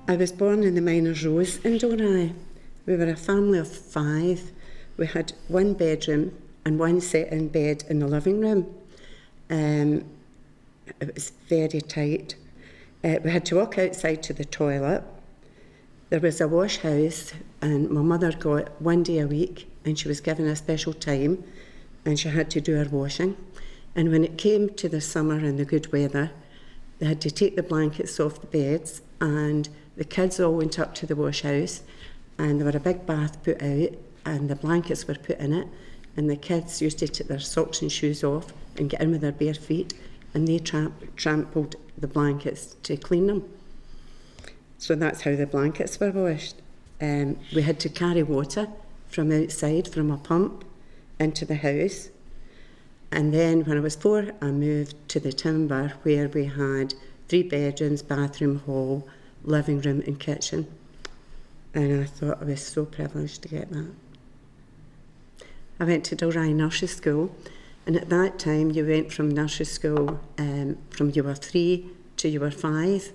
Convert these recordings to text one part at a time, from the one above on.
I was born in the Miners' Rose in Dalry. We were a family of 5. We had 1 bedroom and 1 set-in bed in the living room. It was very tight. We had to walk outside to the toilet. There was a wash house, and my mother got 1 day a week, and she was given a special time, and she had to do her washing. And when it came to the summer and the good weather, they had to take the blankets off the beds, and the kids all went up to the wash house, and there were a big bath put out, and the blankets were put in it, and the kids used to take their socks and shoes off and get in with their bare feet, and they trampled the blankets to clean them. So that's how the blankets were washed. We had to carry water from outside, from a pump, into the house. And then when I was 4, I moved to the timber, where we had 3 bedrooms, bathroom, hall, living room and kitchen. And I thought I was so privileged to get that. I went to Dalry Nursery School, and at that time you went from nursery school from you were 3 to you were 5.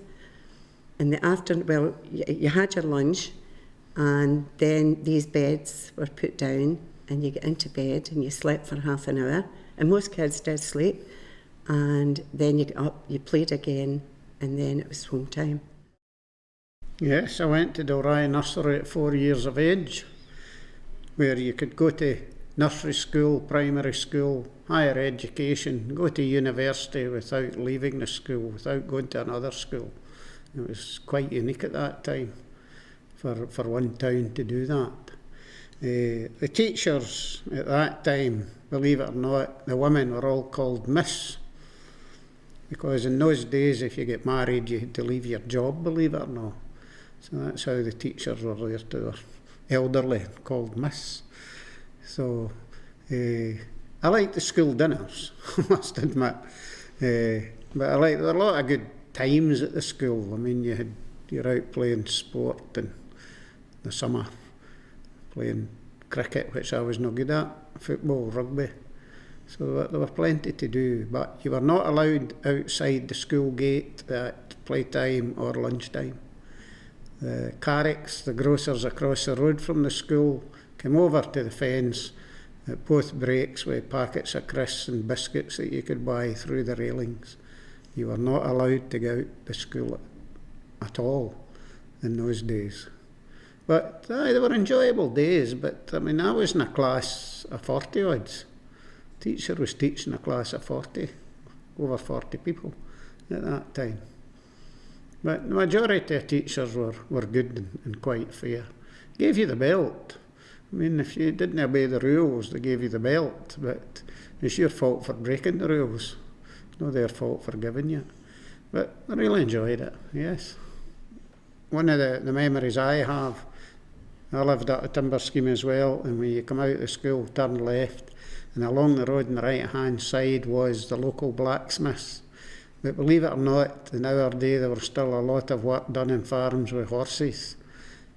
And you had your lunch, and then these beds were put down, and you get into bed and you slept for half an hour, and most kids did sleep, and then you got up, you played again, and then it was home time. Yes, I went to Dalry Nursery at 4 years of age, where you could go to nursery school, primary school, higher education, go to university without leaving the school, without going to another school. It was quite unique at that time for one town to do that. The teachers at that time, believe it or not, the women were all called Miss, because in those days if you get married you had to leave your job, believe it or not. So that's how the teachers were there to their elderly, called Miss. So I liked the school dinners, I must admit. But there were a lot of good times at the school. I mean, you're out playing sport in the summer, playing cricket, which I was no good at, football, rugby. So there were plenty to do, but you were not allowed outside the school gate at playtime or lunchtime. The Carricks, the grocers across the road from the school, came over to the fence at both breaks with packets of crisps and biscuits that you could buy through the railings. You were not allowed to go out the school at all in those days. But they were enjoyable days, but I mean, I was in a class of 40 odds. Teacher was teaching a class of 40, over 40 people at that time. But the majority of teachers were good and quite fair. Gave you the belt. I mean, if you didn't obey the rules, they gave you the belt, but it's your fault for breaking the rules. It's not their fault for giving you. But I really enjoyed it, yes. One of the memories I have, I lived at a timber scheme as well, and when you come out of the school, turn left, and along the road on the right-hand side was the local blacksmiths. But believe it or not, in our day there was still a lot of work done in farms with horses.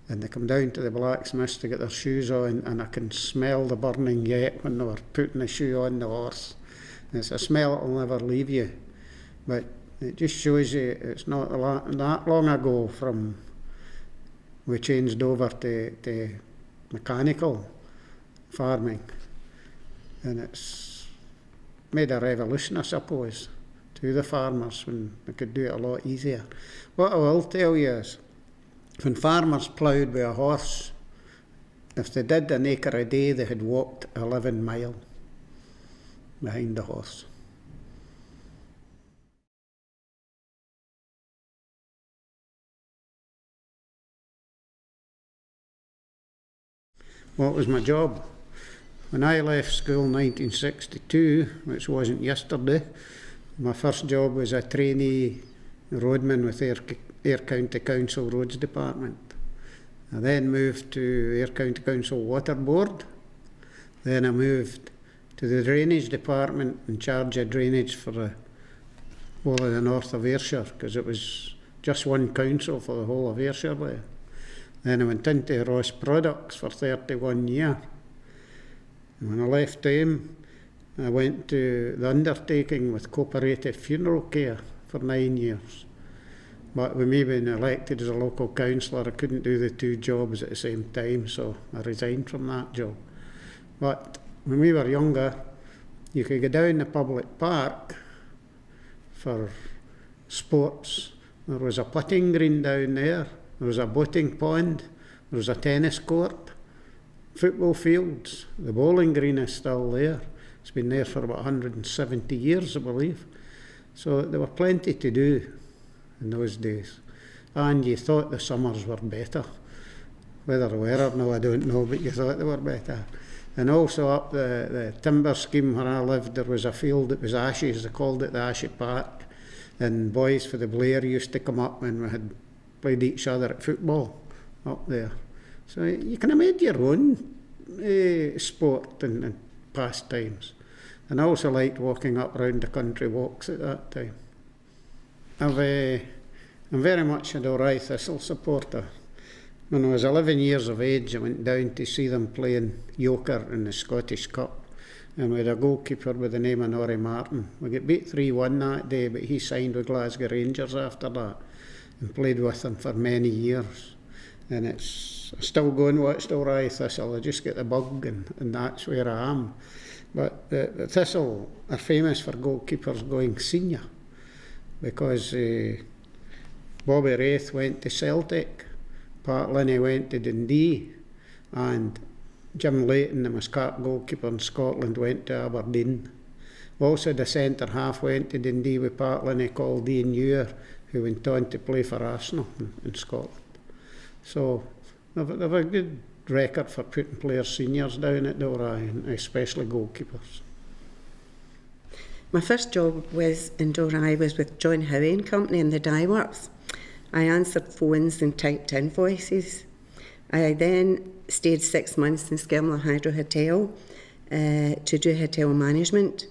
And they come down to the blacksmiths to get their shoes on, and I can smell the burning yet when they were putting the shoe on the horse. And it's a smell that will never leave you. But it just shows you it's not that long ago from we changed over to mechanical farming. And it's made a revolution, I suppose, to the farmers when they could do it a lot easier. What I will tell you is, when farmers ploughed with a horse, if they did an acre a day, they had walked 11 mile behind the horse. What was my job? When I left school in 1962, which wasn't yesterday, my first job was a trainee roadman with Ayr County Council Roads Department. I then moved to Ayr County Council Water Board. Then I moved to the Drainage Department in charge of drainage for the whole of the north of Ayrshire, because it was just one council for the whole of Ayrshire there. Then I went into Ross Products for 31 years. And when I left them, I went to the undertaking with Cooperative Funeral Care for 9 years. But with me being elected as a local councillor, I couldn't do the two jobs at the same time, so I resigned from that job. But when we were younger, you could go down the public park for sports. There was a putting green down there, there was a boating pond, there was a tennis court, football fields, the bowling green is still there. It's been there for about 170 years, I believe. So there were plenty to do in those days. And you thought the summers were better. Whether they were or no, I don't know, but you thought they were better. And also up the timber scheme where I lived, there was a field that was Ashes, they called it the Ashy Park. And boys for the Blair used to come up when we had played each other at football up there. So you can have made your own sport and pastimes. And I also liked walking up round the country walks at that time. I'm very much a Dalry Thistle supporter. When I was 11 years of age, I went down to see them playing Yoker in the Scottish Cup. And we had a goalkeeper with the name of Norrie Martin. We got beat 3-1 that day, but he signed with Glasgow Rangers after that and played with them for many years. And I still go and watch Dalry Thistle. I just get the bug and that's where I am. But the Thistle are famous for goalkeepers going senior because Bobby Wraith went to Celtic, Pat Linney went to Dundee, and Jim Leighton, the Muscat goalkeeper in Scotland, went to Aberdeen. Also the centre half went to Dundee with Pat Linney, called Ian Ewer, who went on to play for Arsenal in Scotland. So they've a good record for putting players seniors down at Dalry, and especially goalkeepers. My first job was in Dalry was with John Howie and Company in the dye works. I answered phones and typed invoices. I then stayed 6 months in Skirmler Hydro Hotel to do hotel management,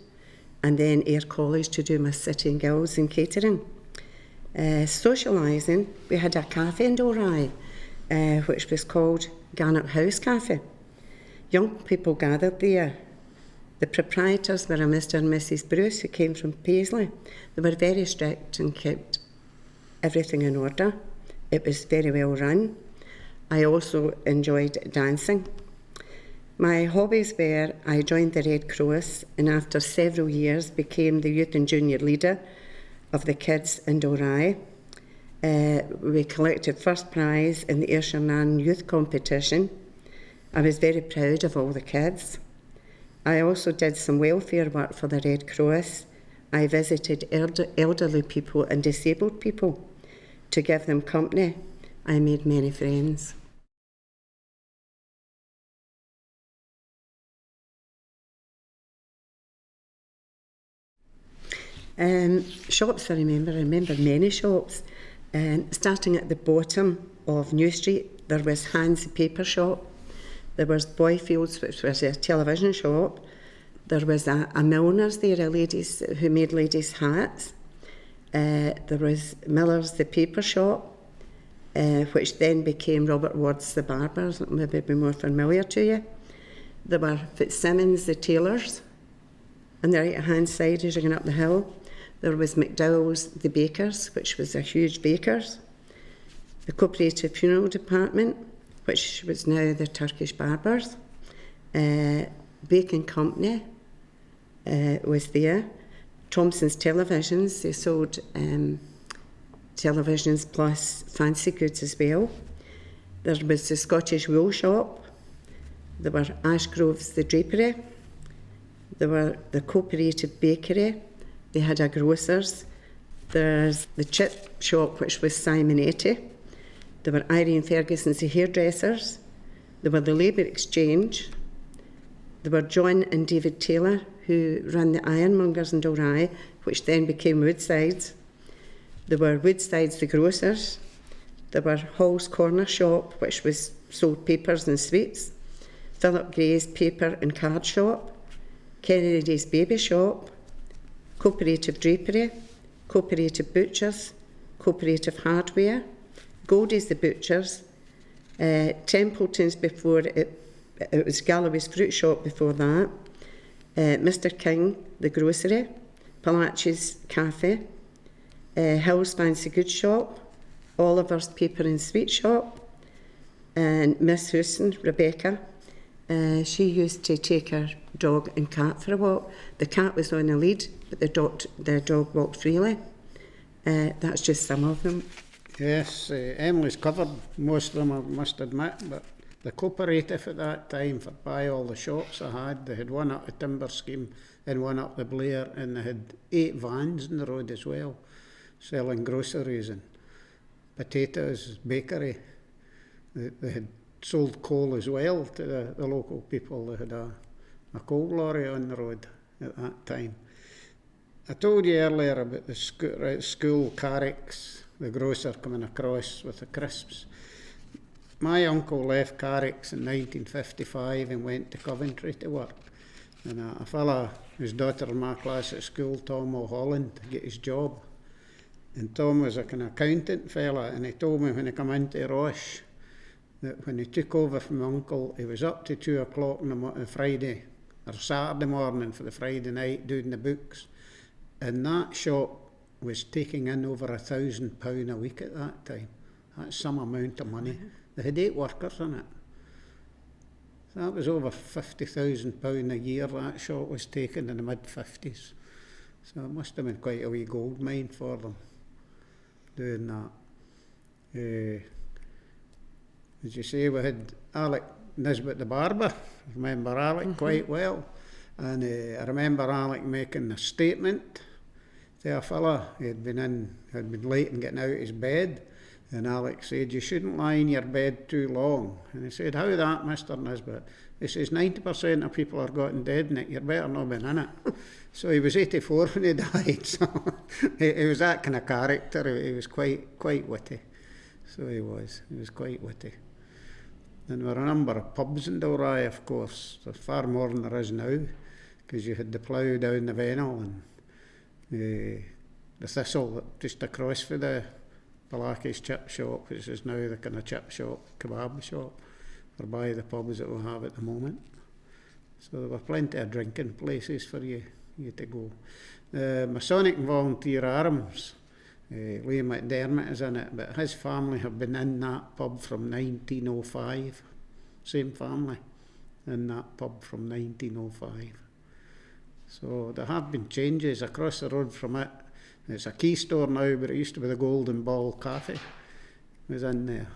and then Ayr College to do my City and Guilds in catering. Socialising, we had a cafe in Dalry, which was called Garnet House Cafe. Young people gathered there. The proprietors were a Mr. and Mrs. Bruce who came from Paisley. They were very strict and kept everything in order. It was very well run. I also enjoyed dancing. My hobbies were I joined the Red Cross and after several years became the youth and junior leader of the kids in Dalry. We collected first prize in the Ayrshire Nan youth competition. I was very proud of all the kids. I also did some welfare work for the Red Cross. I visited elderly people and disabled people to give them company. I made many friends. Shops I remember many shops. Starting at the bottom of New Street, there was Hans the Paper Shop. There was Boyfields, which was a television shop. There was a Milner's there, a ladies who made ladies' hats. There was Miller's the Paper Shop, which then became Robert Ward's the Barber, maybe be more familiar to you. There were Fitzsimmons the Tailors, on the right-hand side as you're going up the hill. There was McDowell's the Bakers, which was a huge baker's. The Cooperative Funeral Department, which was now the Turkish Barbers. Bacon Company was there. Thompson's Televisions, they sold televisions plus fancy goods as well. There was the Scottish Wool Shop. There were Ashgrove's the Drapery. There were the Cooperative Bakery. They had a grocer's. There's the chip shop, which was Simonetti. There were Irene Ferguson's the hairdressers. There were the Labour Exchange. There were John and David Taylor, who ran the Ironmongers in Dalry, which then became Woodside's. There were Woodside's the grocers. There were Hall's Corner Shop, which was sold papers and sweets. Philip Gray's Paper and Card Shop. Kennedy's Baby Shop. Cooperative Drapery. Cooperative Butchers. Cooperative Hardware. Goldie's the Butchers. Templeton's before it was Galloway's Fruit Shop before that. Mr. King, the grocery. Palaci's Cafe. Hill's Fancy Goods Shop. Oliver's Paper and Sweet Shop, and Miss Houston, Rebecca. She used to take her dog and cat for a walk. The cat was on a lead, but the dog walked freely. That's just some of them. Yes, Emily's covered most of them, I must admit, but the cooperative at that time, for buy all the shops they had one up the Timber Scheme and one up the Blair, and they had 8 vans in the road as well, selling groceries and potatoes, bakery. They had sold coal as well to the local people. They had a coal lorry on the road at that time. I told you earlier about the school Carrick's, the grocer coming across with the crisps. My uncle left Carrick's in 1955 and went to Coventry to work. And a fella, his daughter in my class at school, Tom O'Holland, to get his job. And Tom was like an accountant fella, and he told me when he come into Rosh that when he took over from my uncle, he was up to 2 o'clock on Friday or Saturday morning for the Friday night doing the books. And that shop was taking in over £1,000 a week at that time. That's some amount of money. They had 8 workers in it. That was over £50,000 a year that shop was taking in the mid-50s. So it must have been quite a wee gold mine for them doing that. As you say, we had Alec Nisbet the barber. I remember Alec quite well. And I remember Alec making a statement to a fella. He had been late in getting out of his bed. And Alec said, "You shouldn't lie in your bed too long." And he said, "How that, Mr. Nisbet?" He says, 90% of people are gotten dead in it. You're better not been in it. So he was 84 when he died. So he was that kind of character. He was quite witty. So he was quite witty. And there were a number of pubs in Dalry, of course. There's far more than there is now, because you had the plough down the Vennel and the Thistle just across for the Balakis chip shop, which is now the kind of chip shop, kebab shop, or by the pubs that we have at the moment. So there were plenty of drinking places for you to go. Masonic Volunteer Arms, Liam McDermott is in it, but his family have been in that pub from 1905. Same family in that pub from 1905. So there have been changes across the road from it. It's a key store now, but it used to be the Golden Ball Cafe. It was in there.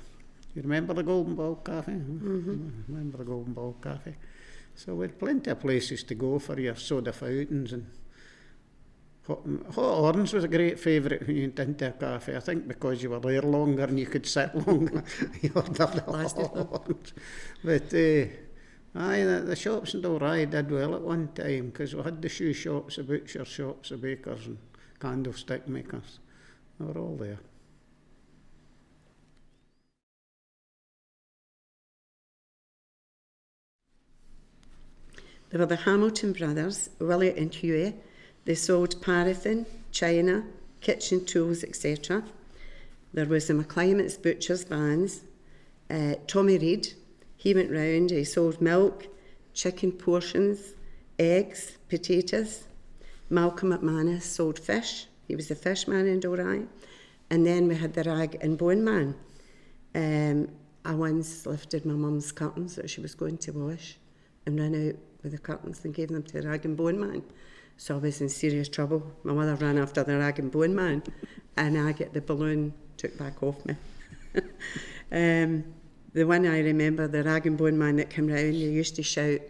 You remember the Golden Ball Cafe? Mm-hmm. Remember the Golden Ball Cafe? So we had plenty of places to go for your soda fountains, and Hot Orange was a great favourite when you went into a cafe. I think because you were there longer and you could sit longer, you ordered Hot Orange. But the shops in Dalry did well at one time, because we had the shoe shops, the butcher shops, the bakers and candlestick makers. They were all there. There were the Hamilton brothers, Willie and Hughie. They sold paraffin, china, kitchen tools, etc. There was the McClimate's butcher's vans. Tommy Reid, he went round, he sold milk, chicken portions, eggs, potatoes. Malcolm McManus sold fish. He was the fish man in Dalry. And then we had the rag and bone man. I once lifted my mum's curtains that she was going to wash and ran out with the curtains and gave them to the rag and bone man. So I was in serious trouble. My mother ran after the rag and bone man, and I get the balloon took back off me. The one I remember, the rag and bone man that came round, he used to shout,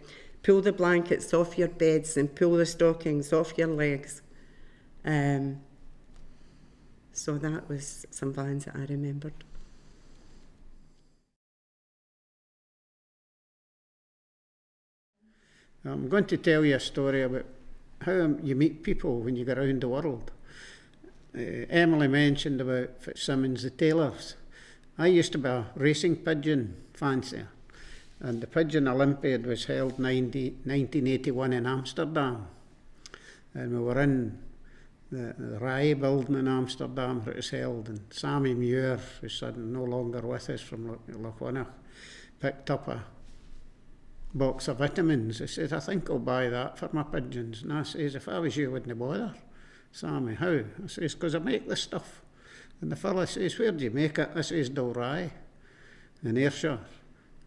"Pull the blankets off your beds and pull the stockings off your legs." So that was some vans that I remembered. I'm going to tell you a story about how you meet people when you go around the world. Emily mentioned about Fitzsimmons the tailors. I used to be a racing pigeon fancier, and the Pigeon Olympiad was held 1981 in Amsterdam. And we were in the Rai building in Amsterdam where it was held, and Sammy Muir, who's no longer with us from Lochwinnoch, picked up a box of vitamins. He said, "I think I'll buy that for my pigeons." And I says, "If I was you, I wouldn't bother." "Sammy, how?" I says, "Because I make the stuff." And the fella says, where do you make it? I says, Dalry, in Ayrshire.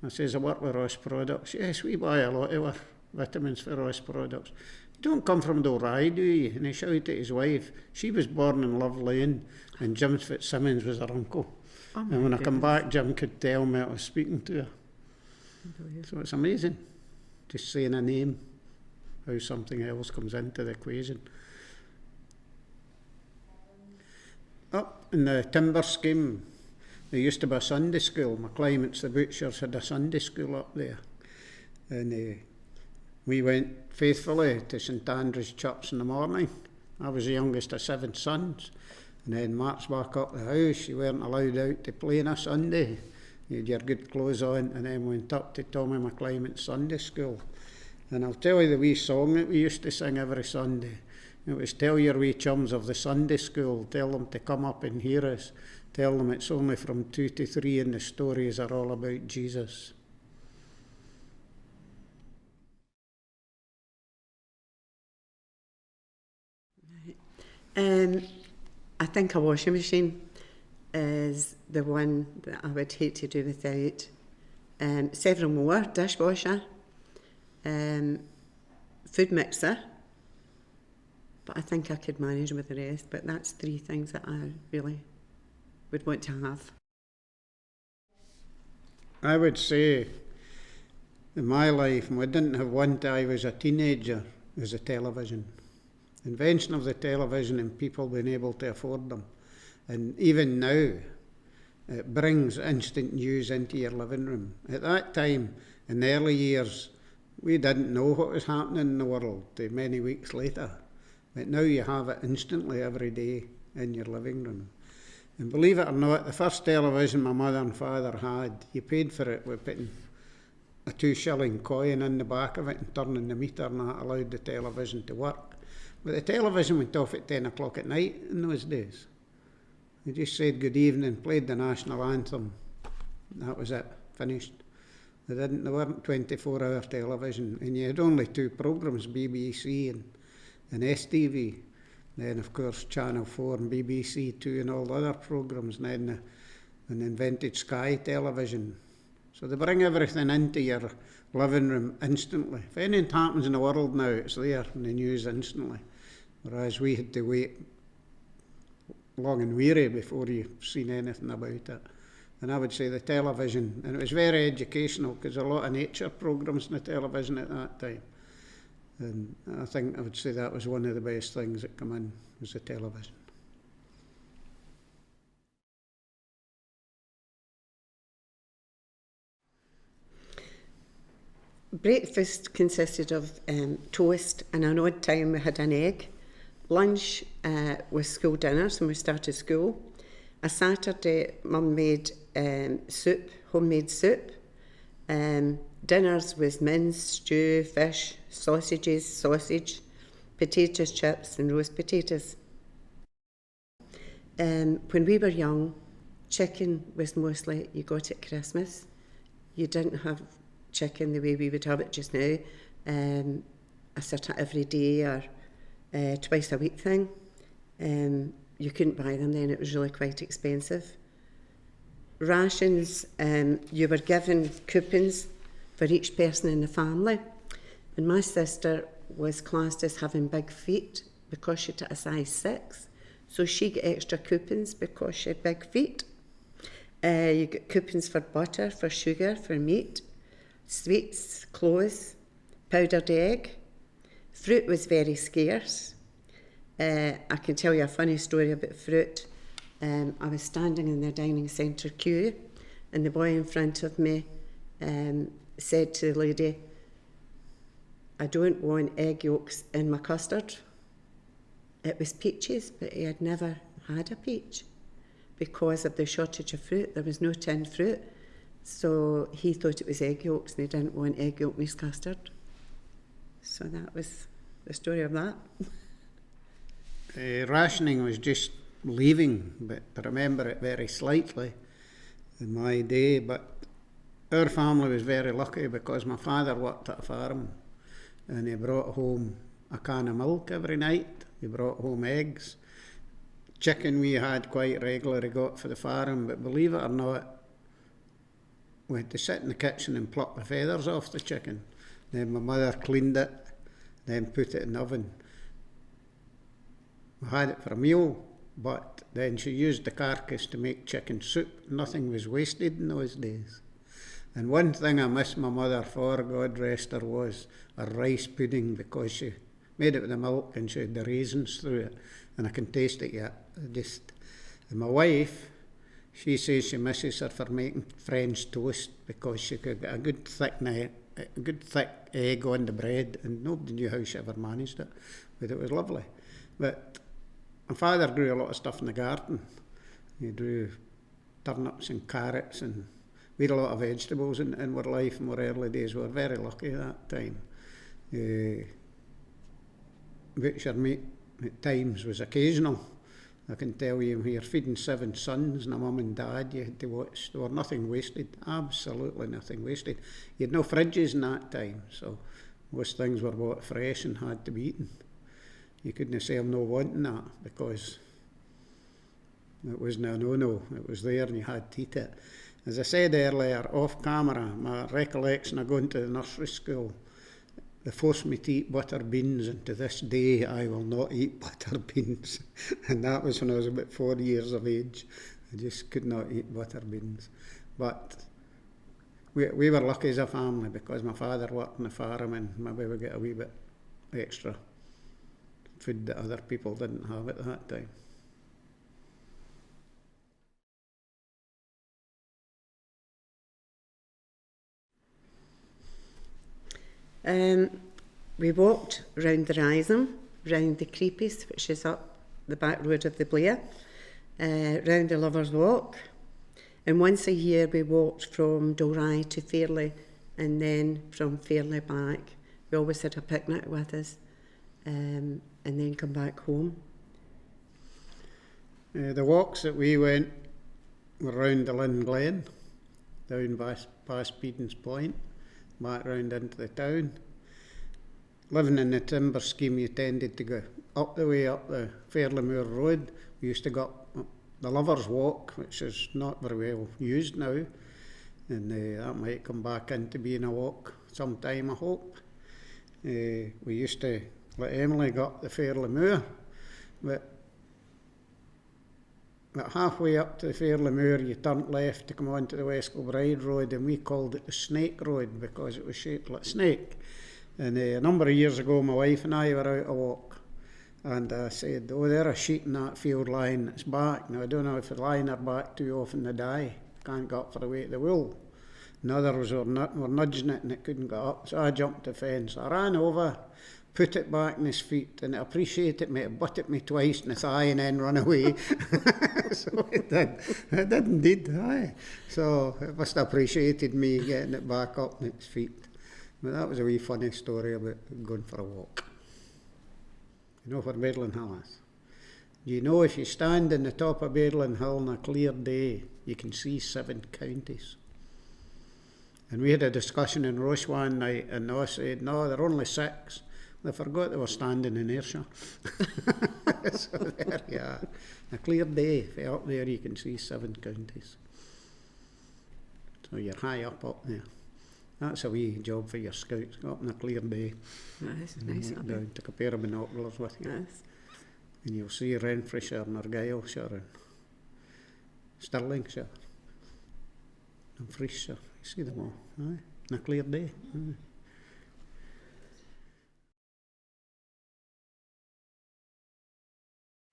I says, I work with Ross Products. Yes, we buy a lot of our vitamins for Ross Products. You don't come from Dalry, do you? And he shouted at his wife. She was born in Love Lane, and Jim Fitzsimmons was her uncle. And when I come back, Jim could tell me I was speaking to her. So it's amazing, just saying a name, how something else comes into the equation. Up in the timber scheme, there used to be a Sunday school. My clients, the butchers, had a Sunday school up there. And we went faithfully to St Andrew's Church in the morning. I was the youngest of 7 sons. And then marched back up the house. You weren't allowed out to play on a Sunday. You had your good clothes on, and then went up to Tommy McClymont's Sunday school. And I'll tell you the wee song that we used to sing every Sunday. It was, tell your wee chums of the Sunday school, tell them to come up and hear us. Tell them it's only from 2 to 3 and the stories are all about Jesus. I think a washing machine is the one that I would hate to do without. Several more, dishwasher, food mixer, but I think I could manage with the rest. But that's 3 things that I really would want to have. I would say in my life, and we didn't have one till I was a teenager, was a television. Invention of the television and people being able to afford them. And even now, it brings instant news into your living room. At that time, in the early years, we didn't know what was happening in the world till many weeks later. But now you have it instantly every day in your living room. And believe it or not, the first television my mother and father had, you paid for it with putting a 2-shilling coin in the back of it and turning the meter, and that allowed the television to work. But the television went off at 10 o'clock at night in those days. They just said good evening, played the national anthem. That was it, finished. There weren't 24-hour television, and you had only 2 programmes, BBC and STV. Then, of course, Channel 4 and BBC 2 and all the other programmes, and then they invented Sky Television. So they bring everything into your living room instantly. If anything happens in the world now, it's there in the news instantly. Whereas we had to wait long and weary before you've seen anything about it. And I would say the television, and it was very educational because a lot of nature programmes on the television at that time. And I think I would say that was one of the best things that come in, was the television. Breakfast consisted of toast, and an odd time we had an egg. Lunch was school dinners when we started school. A Saturday, Mum made soup, homemade soup. Dinners was mince, stew, fish, sausages, sausage, potatoes, chips and roast potatoes. When we were young, chicken was mostly, you got at Christmas. You didn't have chicken the way we would have it just now, a sort of every day or twice a week thing. You couldn't buy them then, it was really quite expensive. Rations, you were given coupons for each person in the family, and my sister was classed as having big feet because she'd a size 6, so she got extra coupons because she had big feet. You got coupons for butter, for sugar, for meat, sweets, clothes, powdered egg. Fruit was very scarce. I can tell you a funny story about fruit. I was standing in the dining centre queue, and the boy in front of me said to the lady, I don't want egg yolks in my custard. It was peaches, but he had never had a peach because of the shortage of fruit. There was no tinned fruit. So he thought it was egg yolks, and he didn't want egg yolk in his custard. So that was the story of that. Rationing was just leaving, but I remember it very slightly in my day. But our family was very lucky because my father worked at a farm, and he brought home a can of milk every night. He brought home eggs, chicken we had quite regularly got for the farm, but believe it or not, we had to sit in the kitchen and pluck the feathers off the chicken. Then my mother cleaned it, then put it in the oven. We had it for a meal, but then she used the carcass to make chicken soup. Nothing was wasted in those days. And one thing I miss my mother for, God rest her, was a rice pudding, because she made it with the milk and she had the raisins through it, and I can taste it yet. And my wife, she says she misses her for making French toast, because she could get a good thick egg on the bread, and nobody knew how she ever managed it, but it was lovely. But my father grew a lot of stuff in the garden. He grew turnips and carrots, and we had a lot of vegetables in our life in our early days. We were very lucky at that time. Butcher meat at times was occasional. I can tell you, when you're feeding 7 sons and a mum and dad, you had to watch. There was nothing wasted, absolutely nothing wasted. You had no fridges in that time, so most things were bought fresh and had to be eaten. You couldn't say I'm not wanting that, because it wasn't a no-no. It was there and you had to eat it. As I said earlier, off camera, my recollection of going to the nursery school, they forced me to eat butter beans, and to this day I will not eat butter beans. And that was when I was about 4 years of age. I just could not eat butter beans. But we were lucky as a family, because my father worked on the farm, and maybe we get a wee bit extra food that other people didn't have at that time. We walked round the Rhizome, round the Creepies, which is up the back road of the Blair, round the Lovers Walk, and once a year we walked from Dalry to Fairlie, and then from Fairlie back. We always had a picnic with us, and then come back home. The walks that we went were round the Lynn Glen, down past Beedon's Point, back round into the town. Living in the timber scheme, you tended to go up the way up the Fairlie Moor Road. We used to go up the Lovers Walk, which is not very well used now, and that might come back into being a walk sometime, I hope. We used to let Emily go up the Fairlie Moor, but halfway up to the Fairlie Moor, you turned left to come onto the West Kilbride Road, and we called it the Snake Road because it was shaped like a snake. And a number of years ago, my wife and I were out a walk, and I said, "Oh, there are sheep in that field lying that's back." Now, I don't know if they're lying their back too often they die. Can't get up for the weight of the wool. And others were nudging it and it couldn't get up. So I jumped the fence. I ran over, put it back in his feet, and I appreciate it, mate. It butted me twice in the thigh and then run away. So it did. It did indeed, aye. So it must have appreciated me getting it back up in its feet. But that was a wee funny story about going for a walk. You know where Bedlin Hill is? You know, if you stand in the top of Bedlin Hill on a clear day, you can see 7 counties. And we had a discussion in Roche one night, and they said, "No, there are only 6. They forgot they were standing in Ayrshire." So there you are. A clear day, if you're up there, you can see 7 counties. So you're high up there. That's a wee job for your scouts. Go up on a clear day. Nice, nice. Down, take a pair of binoculars with you. Nice. And you'll see Renfrewshire and Argyllshire and Stirlingshire and Freshshire. You see them all, aye, on a clear day. Aye.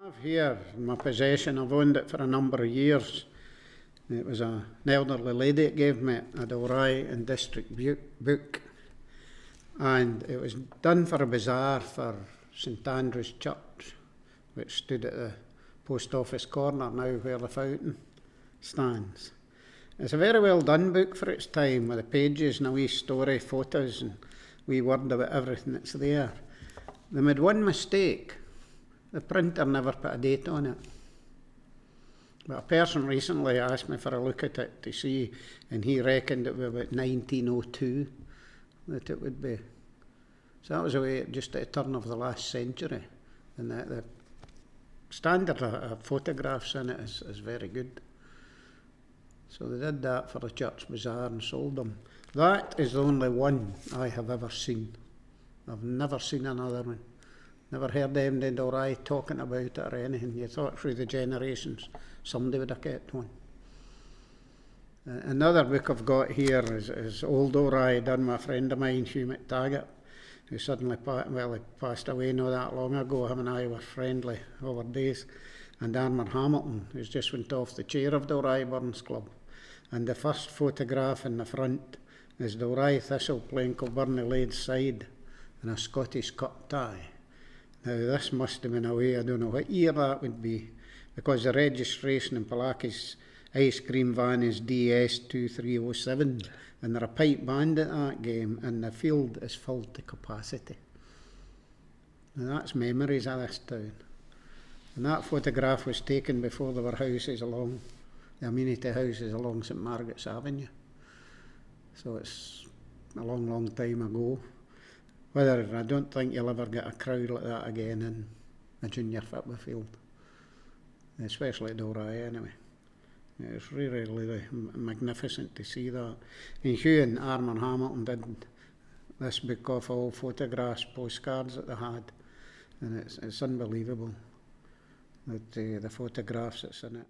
I have here in my possession, I've owned it for a number of years. It was an elderly lady that gave me a Dalry and District book, and it was done for a bazaar for St Andrew's Church, which stood at the post office corner now where the fountain stands. It's a very well done book for its time, with the pages and a wee story, photos and wee word about everything that's there. They made one mistake. The printer never put a date on it. But a person recently asked me for a look at it to see, and he reckoned it was about 1902 that it would be. So that was away just at the turn of the last century, and that the standard of photographs in it is very good. So they did that for the church bazaar and sold them. That is the only one I have ever seen. I've never seen another one. Never heard them in Dalry talking about it or anything. You thought through the generations somebody would have kept one. Another book I've got here is Old Dalry, done by a friend of mine, Hugh McTaggart, who suddenly he passed away not that long ago. Him and I were friendly over days. And Armour Hamilton, who's just went off the chair of Dalry Burns Club. And the first photograph in the front is Dalry Thistle playing Kilbirnie Laid's side in a Scottish Cup tie. Now this must have been away, I don't know what year that would be, because the registration in Palaki's ice cream van is DS2307, and they're a pipe band at that game, and the field is filled to capacity. Now that's memories of this town. And that photograph was taken before there were houses along, the amenity houses along St Margaret's Avenue. So it's a long, long time ago. Whether I don't think you'll ever get a crowd like that again in a junior football field, especially at Dalry anyway. It's really, really magnificent to see that. And Hugh and Armour Hamilton did this book of all photographs, postcards that they had, and it's unbelievable that the photographs that's in it.